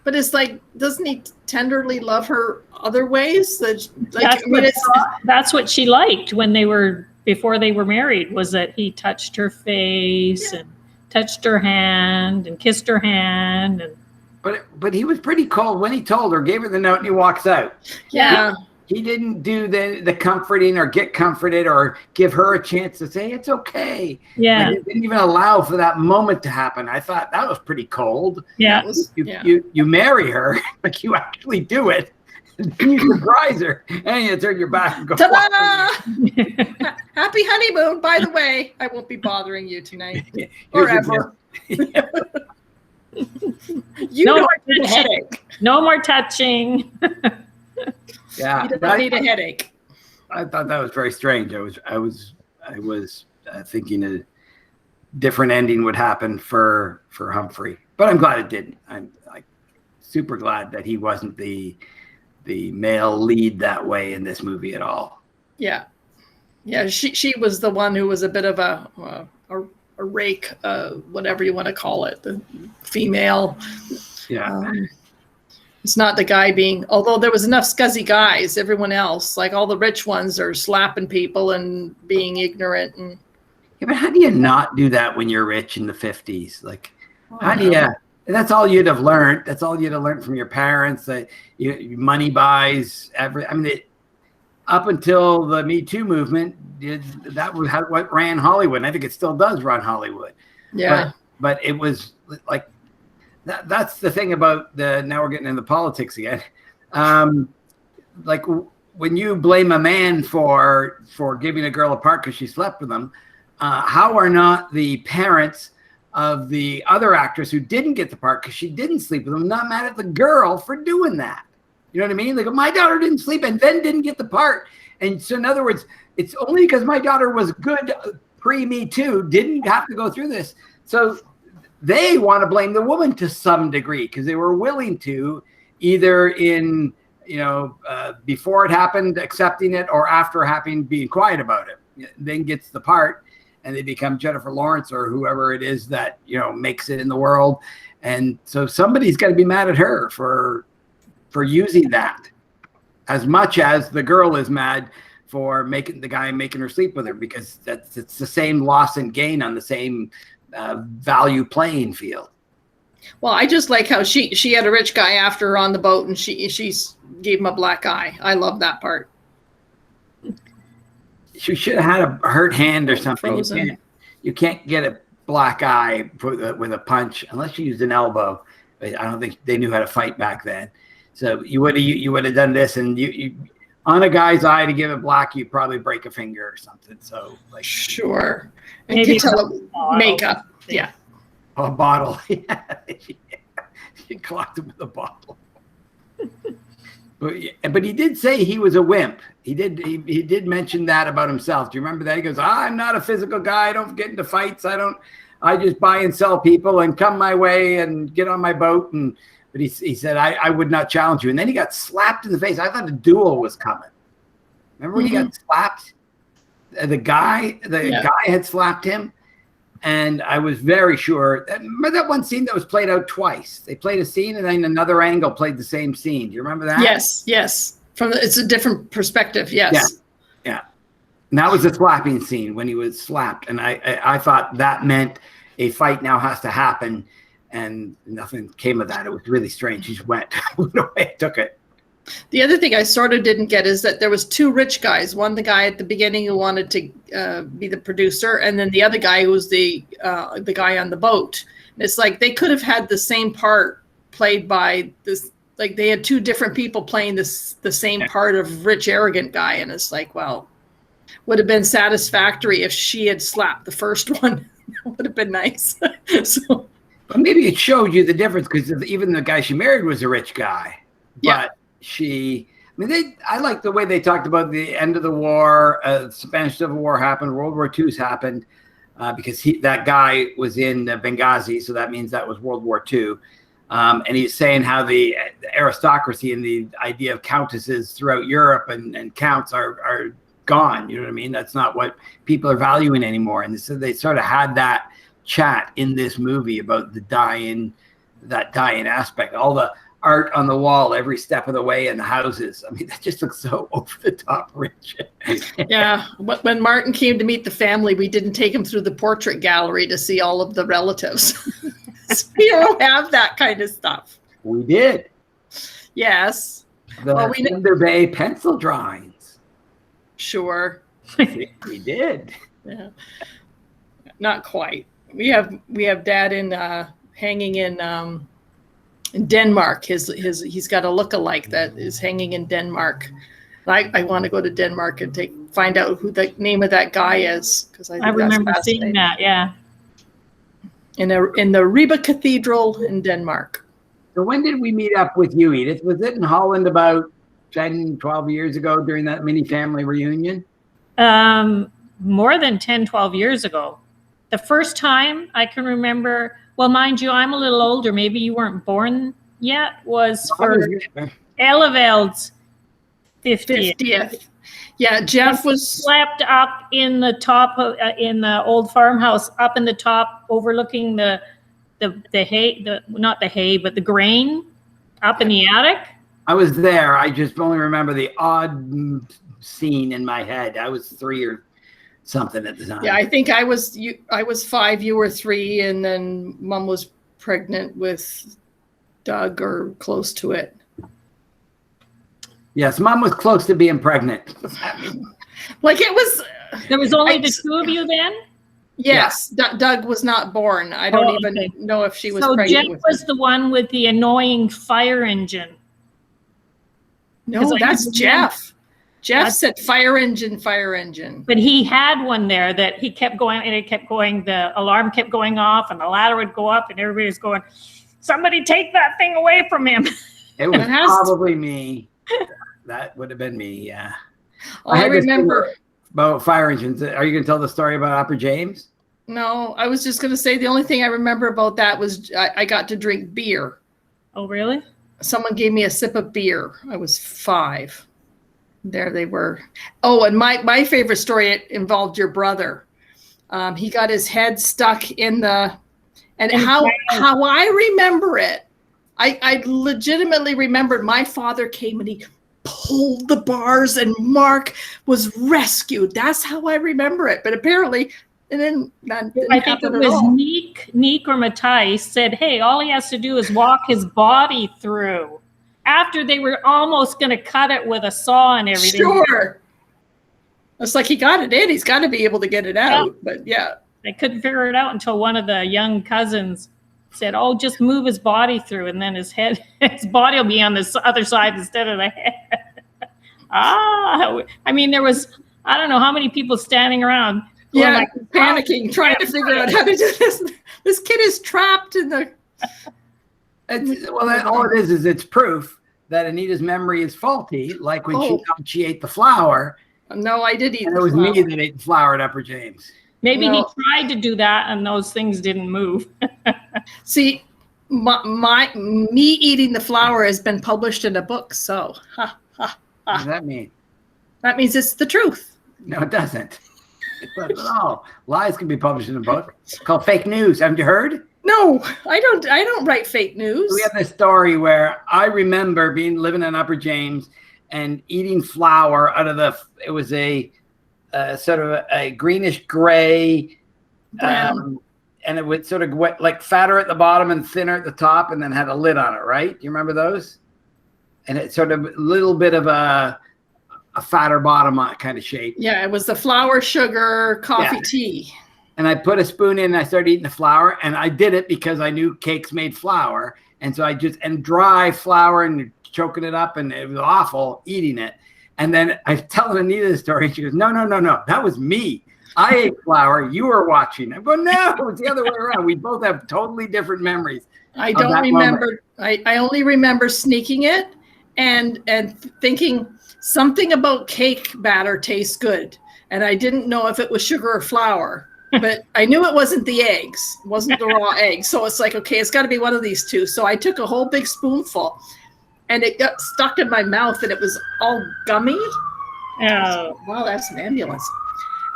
But it's like, doesn't he tenderly love her other ways? That's what she liked before they were married, was that he touched her face and touched her hand and kissed her hand. And but he was pretty cold when he told her, gave her the note, and he walks out. Yeah. He didn't do the comforting or get comforted or give her a chance to say it's okay. Yeah. Like, he didn't even allow for that moment to happen. I thought that was pretty cold. Yeah. You marry her, like you actually do it. And you surprise her, and you turn your back and go, ta-da! Happy honeymoon, by the way. I won't be bothering you tonight. Or ever. No more touching. No more touching. Yeah, you don't need a headache. I thought that was very strange. I was thinking a different ending would happen for Humphrey, but I'm glad it didn't. I'm like super glad that he wasn't the male lead that way in this movie at all. Yeah, she was the one who was a bit of a rake, whatever you want to call it, the female. Yeah. It's not the guy being, although there was enough scuzzy guys, everyone else, like all the rich ones are slapping people and being ignorant. And Yeah, but how do you not do that when you're rich in the 50s? Like, how do you? That's all you'd have learned. That's all you'd have learned from your parents. That money buys every. I mean, up until the Me Too movement, that was what ran Hollywood. And I think it still does run Hollywood. Yeah. But it was like that's the thing about the. Now we're getting into politics again. Like when you blame a man for giving a girl a part because she slept with him, how are not the parents of the other actress who didn't get the part because she didn't sleep with him not mad at the girl for doing that? You know what I mean? Like, my daughter didn't sleep and then didn't get the part. And so in other words, it's only because my daughter was good pre-Me Too, didn't have to go through this. So they want to blame the woman to some degree because they were willing to, either in, before it happened, accepting it, or after happening, being quiet about it. Then gets the part and they become Jennifer Lawrence or whoever it is that, makes it in the world. And so somebody's got to be mad at her for using that, as much as the girl is mad for making her sleep with her, because it's the same loss and gain on the same value playing field. Well, I just like how she had a rich guy after her on the boat, and she gave him a black eye. I love that part. She should have had a hurt hand or something. Frozen. You can't get a black eye with a punch unless you used an elbow. I don't think they knew how to fight back then. So you would have done this, and you on a guy's eye to give it black, you probably break a finger or something. So like, sure, and maybe makeup, yeah, a bottle, yeah, she clocked him with a bottle. But he did say he was a wimp. He did mention that about himself. Do you remember that? He goes, I'm not a physical guy. I don't get into fights. I just buy and sell people and come my way and get on my boat. But he said, I would not challenge you. And then he got slapped in the face. I thought a duel was coming. Remember when he got slapped? The guy had slapped him. And I was very sure. Remember that one scene that was played out twice? They played a scene and then another angle played the same scene. Do you remember that? Yes. It's a different perspective. Yes. Yeah. And that was the slapping scene when he was slapped. And I thought that meant a fight now has to happen. And nothing came of that. It was really strange. He just went the way it took it. The other thing I sort of didn't get is that there was two rich guys. One, the guy at the beginning who wanted to be the producer, and then the other guy who was the guy on the boat. And it's like they could have had the same part played by this. Like they had two different people playing the same part of rich, arrogant guy. And it's like, well, would have been satisfactory if she had slapped the first one. That would have been nice. So. But maybe it showed you the difference because even the guy she married was a rich guy. Yeah. But I like the way they talked about the end of the war. Spanish Civil War happened. World War II's happened because that guy was in Benghazi. So that means that was World War II. And he's saying how the aristocracy and the idea of countesses throughout Europe and counts are gone. You know what I mean? That's not what people are valuing anymore. And so they sort of had that chat in this movie about that dying aspect, all the art on the wall every step of the way in the houses. I mean, that just looks so over the top rich. Yeah. When Martin came to meet the family, we didn't take him through the portrait gallery to see all of the relatives. So we don't have that kind of stuff. We did. Yes. The Thunder Bay pencil drawings. Sure. We did. Yeah. Not quite. We have Dad hanging in Denmark. He's got a look-alike that is hanging in Denmark. I want to go to Denmark and find out who the name of that guy is, because I remember seeing that. Yeah. In the Ribe Cathedral in Denmark. So when did we meet up with you, Edith? Was it in Holland about 10, 12 years ago during that mini family reunion? More than 10, 12 years ago. The first time I can remember, well, mind you, I'm a little older. Maybe you weren't born yet, was for Elleveld's 50th. Yeah, Jeff was slept up in the top of, in the old farmhouse, up in the top, overlooking the hay, not the hay, but the grain, up in the attic. I was there. I just only remember the odd scene in my head. I was 3 or something at the time. Yeah, I think I was 5, you were 3, and then Mom was pregnant with Doug or close to it. Yes, Mom was close to being pregnant. Like it was. There was only the 2 of you then? Yes, yeah. Doug was not born. I don't even know if she was pregnant. So Jeff was the one with the annoying fire engine. No, that's Jeff. Jeff said fire engine, fire engine. But he had one there that he kept going, and it kept going, the alarm kept going off, and the ladder would go up, and everybody was going, somebody take that thing away from him. It was probably me. That would have been me, yeah. I remember about fire engines. Are you going to tell the story about Opera James? No, I was just going to say the only thing I remember about that was I got to drink beer. Oh, really? Someone gave me a sip of beer. I was 5. There they were. Oh, and my favorite story, it involved your brother. He got his head stuck in the, and how I remember it, I legitimately remembered my father came and he pulled the bars and Mark was rescued. That's how I remember it. But apparently, and then I think it was Neek or Matthijs said, hey, all he has to do is walk his body through. After they were almost going to cut it with a saw and everything. Sure. It's like he got it in. He's got to be able to get it out. Yeah. But yeah. They couldn't figure it out until one of the young cousins said, oh, just move his body through, and then his body will be on this other side instead of the head. I mean, there was, I don't know how many people standing around. Yeah, like, panicking, trying to figure out how to do this. This kid is trapped in the... Well, all it is it's proof that Anita's memory is faulty, like when she ate the flour. No, I did eat and it was me that ate the flour at Upper James. Maybe he tried to do that and those things didn't move. See, me eating the flour has been published in a book, so What does that mean? That means it's the truth. No, it doesn't. It doesn't at all. Lies can be published in a book. It's called fake news. Haven't you heard? No, I don't write fake news. We have this story where I remember living in Upper James and eating flour out of it was a sort of a greenish gray, and it would sort of like fatter at the bottom and thinner at the top, and then had a lid on it, right? Do you remember those? And it's sort of a little bit of a fatter bottom kind of shape. Yeah, it was the flour, sugar, coffee, tea. And I put a spoon in and I started eating the flour, and I did it because I knew cakes made flour. And so and dry flour and choking it up, and it was awful eating it. And then I tell Anita the story, and she goes, no, that was me. I ate flour. You were watching. I go, no, it's the other way around. We both have totally different memories. I don't remember. I only remember sneaking it and thinking something about cake batter tastes good. And I didn't know if it was sugar or flour. But I knew it wasn't the eggs. It wasn't the raw eggs. So it's like, okay, it's got to be one of these two. So I took a whole big spoonful, and it got stuck in my mouth, and it was all gummy. Oh. Wow, that's an ambulance.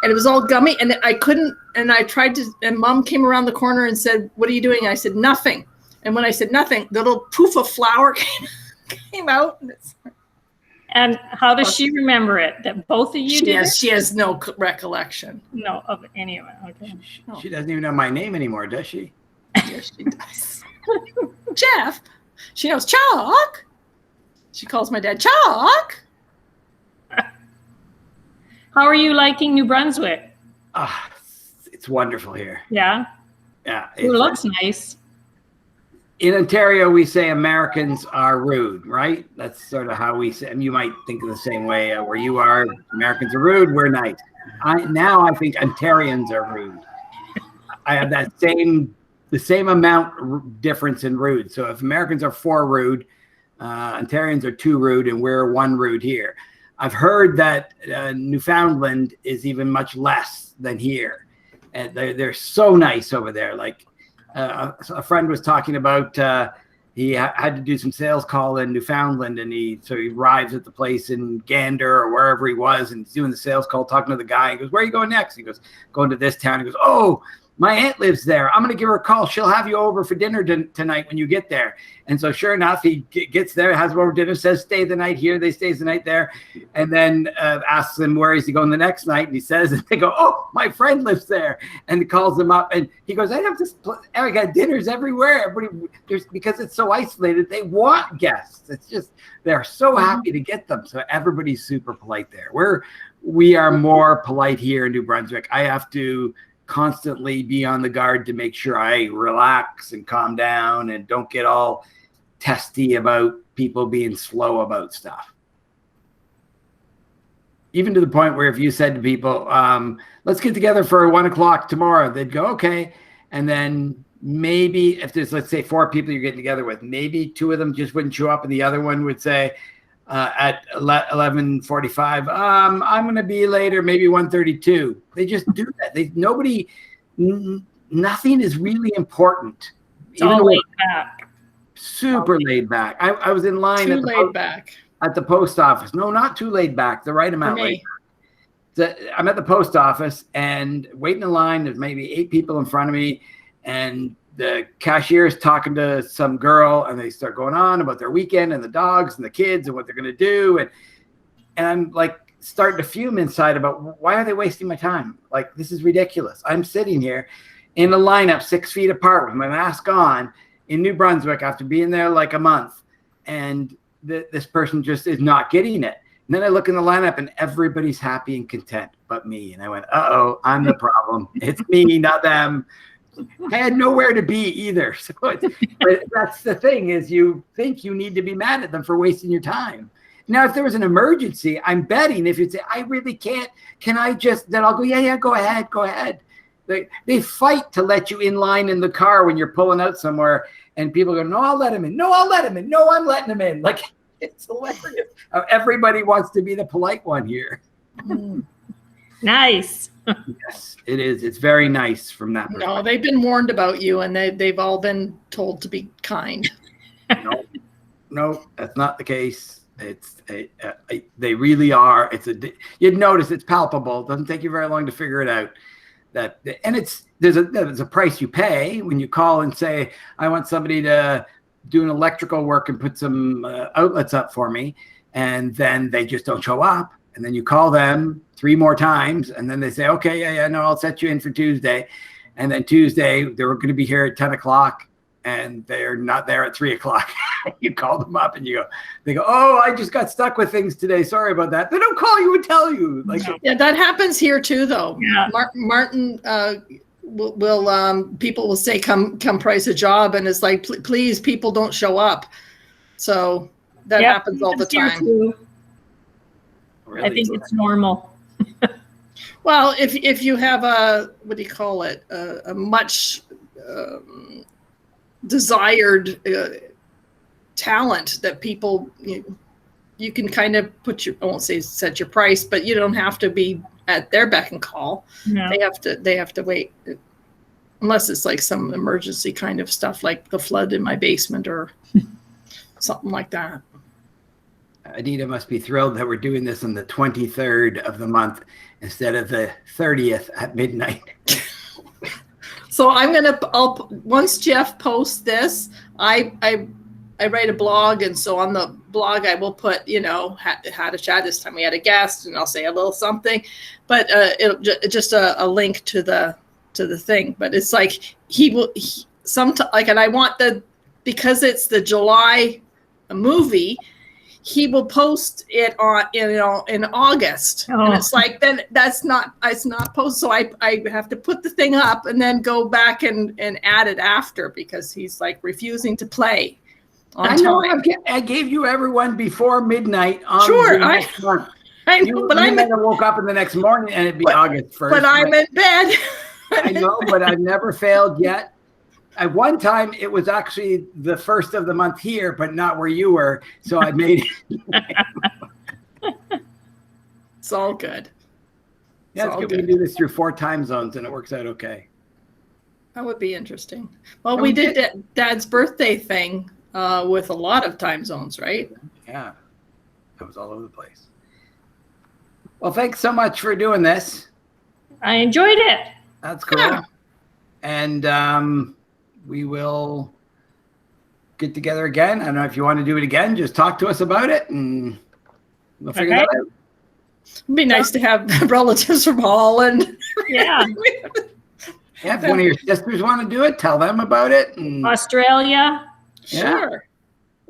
And it was all gummy, and I couldn't, and I tried to, and Mom came around the corner and said, what are you doing? And I said, nothing. And when I said nothing, the little poof of flour came out. And how does she remember it? That both of you did? She has no recollection. No, of anyway. Okay. She doesn't even know my name anymore, does she? Yes, she does. Jeff. She knows Chuck. She calls my dad Chuck. How are you liking New Brunswick? It's wonderful here. Yeah. Yeah. It looks nice. In Ontario, we say Americans are rude, right? That's sort of how we say. And you might think of the same way where you are. Americans are rude. We're nice. Now I think Ontarians are rude. I have the same amount difference in rude. So if Americans are 4 rude, Ontarians are 2 rude, and we're 1 rude here. I've heard that Newfoundland is even much less than here, and they're so nice over there. Like. A friend was talking about he had to do some sales call in Newfoundland, and he arrives at the place in Gander or wherever he was, and he's doing the sales call, talking to the guy. He goes, "Where are you going next?" He goes, "Going to this town." He goes, "Oh, my aunt lives there. I'm going to give her a call. She'll have you over for dinner tonight when you get there." And so sure enough, he gets there, has them over dinner, says, "Stay the night here." They stays the night there, and then asks him, "Where is he going the next night?" And he says, and they go, "Oh, my friend lives there." And he calls him up, and he goes, "I have this, I got dinners everywhere. Everybody, because it's so isolated, they want guests. It's just, they're so happy to get them." So everybody's super polite there. We are more polite here in New Brunswick. I have to constantly be on the guard to make sure I relax and calm down and don't get all testy about people being slow about stuff. Even to the point where if you said to people, "Let's get together for 1 o'clock tomorrow," they'd go, "Okay." And then maybe if there's, let's say, 4 people you're getting together with, maybe 2 of them just wouldn't show up, and the other one would say at 11:45, "I'm going to be later, maybe 1:32. They just do that. Nothing is really important. It's all laid back. Super laid back. I was in line at the post office. No, not too laid back. The right amount laid back. I'm at the post office and waiting in line. There's maybe 8 people in front of me, and the cashier is talking to some girl, and they start going on about their weekend and the dogs and the kids and what they're going to do. And I'm like starting to fume inside about, why are they wasting my time? Like, this is ridiculous. I'm sitting here in a lineup 6 feet apart with my mask on in New Brunswick after being there like a month. And this person just is not getting it. And then I look in the lineup and everybody's happy and content but me. And I went, uh-oh, I'm the problem. It's me, not them. I had nowhere to be either. So but that's the thing, is you think you need to be mad at them for wasting your time. Now, if there was an emergency, I'm betting if you'd say, "I really can't, can I just," then I'll go, yeah, go ahead. They fight to let you in line in the car when you're pulling out somewhere, and people go, "No, I'll let him in. No, I'll let him in. No, I'm letting him in." Like, it's hilarious. Everybody wants to be the polite one here. Nice. Yes, it is. It's very nice from that perspective. No, they've been warned about you, and they've all been told to be kind. No, that's not the case. They really are. You'd notice it's palpable. It doesn't take you very long to figure it out. There's a price you pay when you call and say, "I want somebody to do an electrical work and put some outlets up for me," and then they just don't show up. And then you call them 3 more times, and then they say, "Okay, yeah, no, I'll set you in for Tuesday." And then Tuesday, they were going to be here at 10 o'clock, and they're not there at 3 o'clock. You call them up, and they go, "Oh, I just got stuck with things today. Sorry about that." They don't call you and tell you. Like, yeah, that happens here too, though. Yeah. Martin will people will say, come price a job, and it's like, please, people don't show up. So that happens all the time. really, I think it's normal. Well, if you have a, what do you call it, a much desired talent that people, you can kind of I won't say set your price, but you don't have to be at their beck and call. No. They have to wait, unless it's like some emergency kind of stuff, like the flood in my basement or something like that. Anita must be thrilled that we're doing this on the 23rd of the month instead of the 30th at midnight. So once Jeff posts this, I write a blog, and so on the blog I will put, how to chat. This time we had a guest, and I'll say a little something, but it'll just a link to the thing. But it's like and I want because it's the July movie, he will post it on in August, and it's like, then it's not posted, so I have to put the thing up and then go back and add it after, because he's like refusing to play. I know. I gave you everyone before midnight on sure, next month. I know, but I woke up in the next morning and it'd be August 1st. But I'm in bed. I know, but I've never failed yet. At one time, it was actually the 1st of the month here, but not where you were. So I made it. It's all good. Yeah, it's good. We can do this through 4 time zones, and it works out okay. That would be interesting. Well, we did Dad's birthday thing with a lot of time zones, right? Yeah, that was all over the place. Well, thanks so much for doing this. I enjoyed it. That's cool. Yeah. And we will get together again. I don't know if you want to do it again. Just talk to us about it, and we'll figure that out. It'd be nice to have relatives from Holland. Yeah. Yeah, if one of your sisters want to do it, tell them about it. And, Australia. Sure.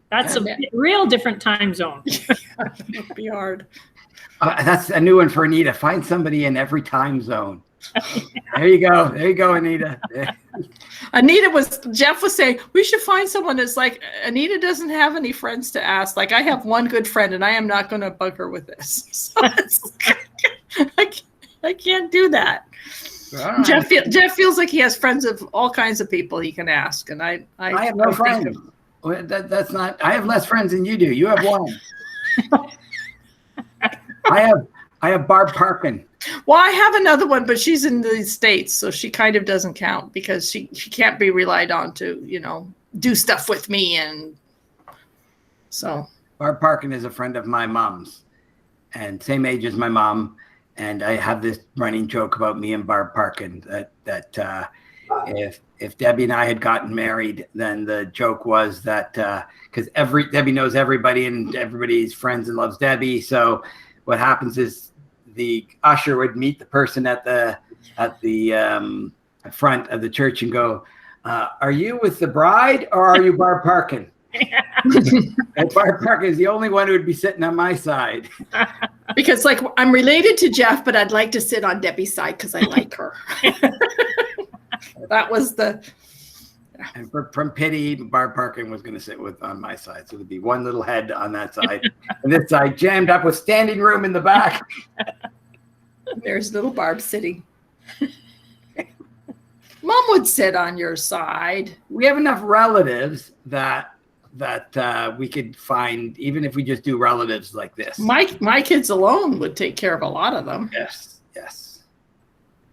That's a real different time zone. It'd be hard. that's a new one for Anita. Find somebody in every time zone. There you go. There you go, Anita. Jeff was saying, we should find someone that's like, Anita doesn't have any friends to ask. Like, I have one good friend and I am not going to bug her with this. So I can't do that. Right. Jeff feels like he has friends of all kinds of people he can ask. And I have no friends. That's not, I have less friends than you do. You have one. I have Barb Parkin. Well, I have another one, but she's in the States, so she kind of doesn't count because she can't be relied on to, do stuff with me. And so Barb Parkin is a friend of my mom's and same age as my mom. And I have this running joke about me and Barb Parkin that if Debbie and I had gotten married, then the joke was that because Debbie knows everybody and everybody's friends and loves Debbie. So what happens is the usher would meet the person at the front of the church and go, "Are you with the bride or are you Barb Parkin?" And Barb Parkin is the only one who would be sitting on my side. Because I'm related to Jeff, but I'd like to sit on Debbie's side because I like her. That was and from pity, Barb Parkin was going to sit on my side. So there'd be one little head on that side. And this side jammed up with standing room in the back. There's little Barb sitting. Mom would sit on your side. We have enough relatives that we could find, even if we just do relatives like this. My kids alone would take care of a lot of them. Yes.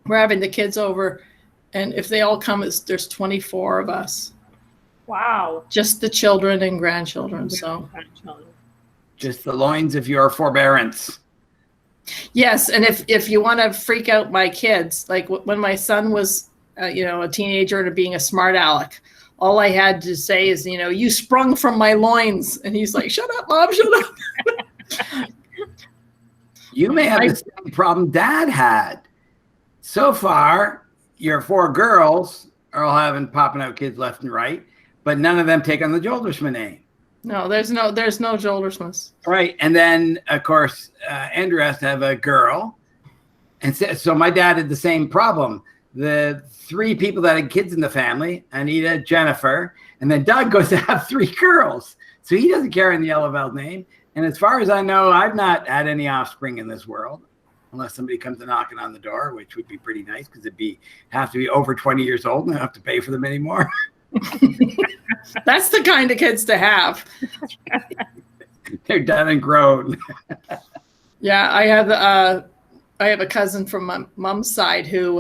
We're having the kids over. And if they all come, there's 24 of us. Wow. Just the children and grandchildren. So just the loins of your forbearance. Yes. And if you want to freak out my kids, like when my son was, a teenager and being a smart aleck, all I had to say is, you sprung from my loins. And he's like, shut up, Mom, shut up. You may have the same problem Dad had. So far, your 4 girls are all popping out kids left and right, but none of them take on the Joldersma name. No, there's no Joldersmas. Right. And then, of course, Andrew has to have a girl. And so my dad had the same problem. The 3 people that had kids in the family, Anita, Jennifer, and then Doug goes to have 3 girls. So he doesn't carry the Eleveld name. And as far as I know, I've not had any offspring in this world. Unless somebody comes knocking on the door, which would be pretty nice because have to be over 20 years old and I don't have to pay for them anymore. That's the kind of kids to have. They're done and grown. Yeah, I have a cousin from my mom's side who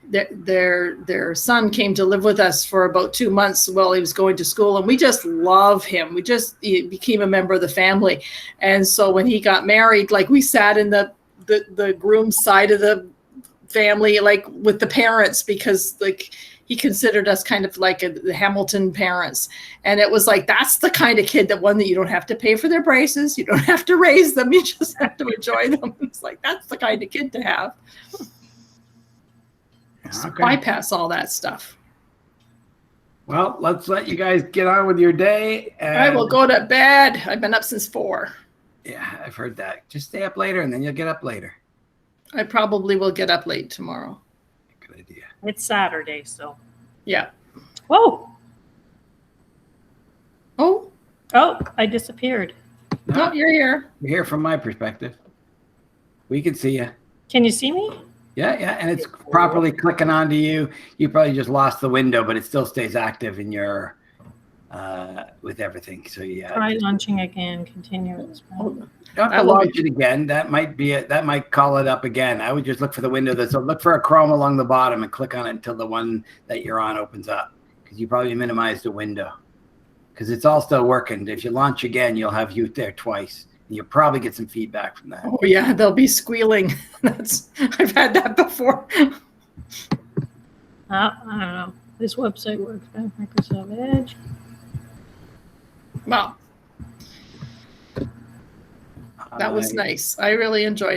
their son came to live with us for about 2 months while he was going to school, and we just love him. He became a member of the family, and so when he got married, like we sat in the groom's side of the family, like with the parents, because like he considered us kind of like the Hamilton parents. And it was like, that's the kind of kid that you don't have to pay for their braces. You don't have to raise them. You just have to enjoy them. It's like, that's the kind of kid to have. So bypass all that stuff. Well, let's let you guys get on with your day. I will go to bed. I've been up since 4. Yeah, I've heard that. Just stay up later and then you'll get up later. I probably will get up late tomorrow. Good idea. It's Saturday, so. Yeah. Whoa. Oh, I disappeared. No, you're here. You're here from my perspective. We can see you. Can you see me? Yeah, and it's properly clicking onto you. You probably just lost the window, but it still stays active in your with everything. So yeah. Try launching again. Continue. You don't have to launch it again. That might be it. That might call it up again. I would just look for the window look for a Chrome along the bottom and click on it until the one that you're on opens up, because you probably minimized the window. because it's all still working. If you launch again, you'll have youth there twice. And you'll probably get some feedback from that. Oh yeah, they'll be squealing. I've had that before. I don't know. This website works better than Microsoft Edge. Well, that was nice. I really enjoyed